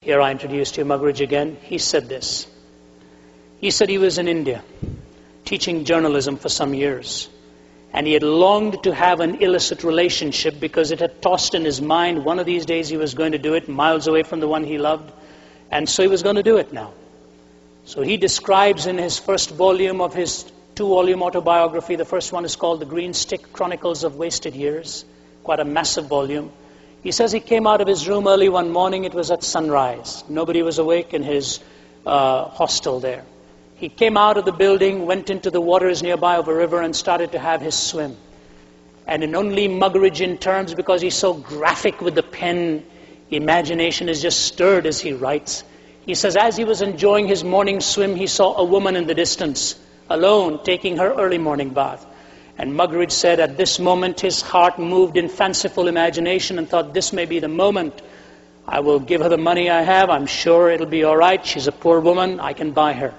Here I introduce to you Muggeridge again. He said this. He said he was in India teaching journalism for some years, and he had longed to have an illicit relationship because it had tossed in his mind one of these days he was going to do it, miles away from the one he loved, and so he was going to do it now. So he describes in his first volume of his 2-volume autobiography, the first one is called The Green Stick Chronicles of Wasted Years, quite a massive volume. He says he came out of his room early one morning. It was at sunrise. Nobody was awake in his hostel there. He came out of the building, went into the waters nearby of a river and started to have his swim. And in only Muggeridgean terms, because he's so graphic with the pen, imagination is just stirred as he writes. He says as he was enjoying his morning swim, he saw a woman in the distance, alone, taking her early morning bath. And Muggeridge said at this moment his heart moved in fanciful imagination and thought, this may be the moment. I will give her the money I have. I'm sure it'll be all right. She's a poor woman. I can buy her.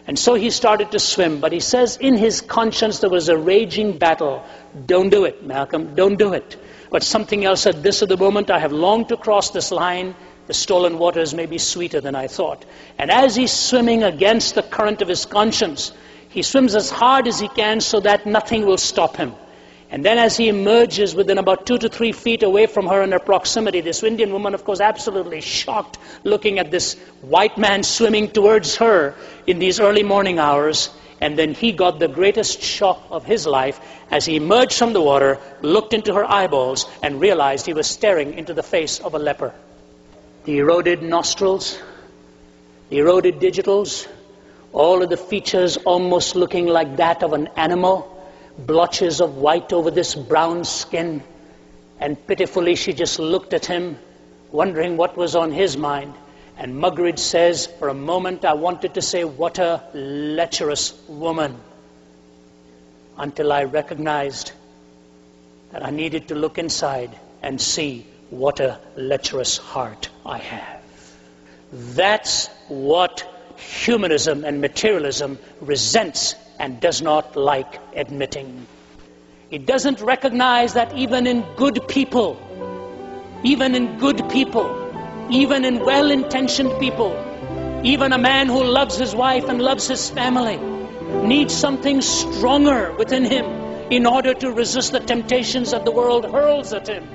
And so he started to swim. But he says in his conscience there was a raging battle. Don't do it, Malcolm. Don't do it. But something else said, this is the moment. I have longed to cross this line. The stolen waters may be sweeter than I thought. And as he's swimming against the current of his conscience, he swims as hard as he can so that nothing will stop him. And then as he emerges within about 2 to 3 feet away from her in her proximity, this Indian woman, of course, absolutely shocked, looking at this white man swimming towards her in these early morning hours. And then he got the greatest shock of his life as he emerged from the water, looked into her eyeballs, and realized he was staring into the face of a leper. The eroded nostrils, the eroded digitals, all of the features almost looking like that of an animal, blotches of white over this brown skin. And pitifully she just looked at him, wondering what was on his mind. And Muggeridge says, for a moment I wanted to say, what a lecherous woman, until I recognized that I needed to look inside and see what a lecherous heart I have. That's what humanism and materialism resents and does not like admitting. It doesn't recognize that even in good people, even in well-intentioned people, even a man who loves his wife and loves his family needs something stronger within him in order to resist the temptations that the world hurls at him.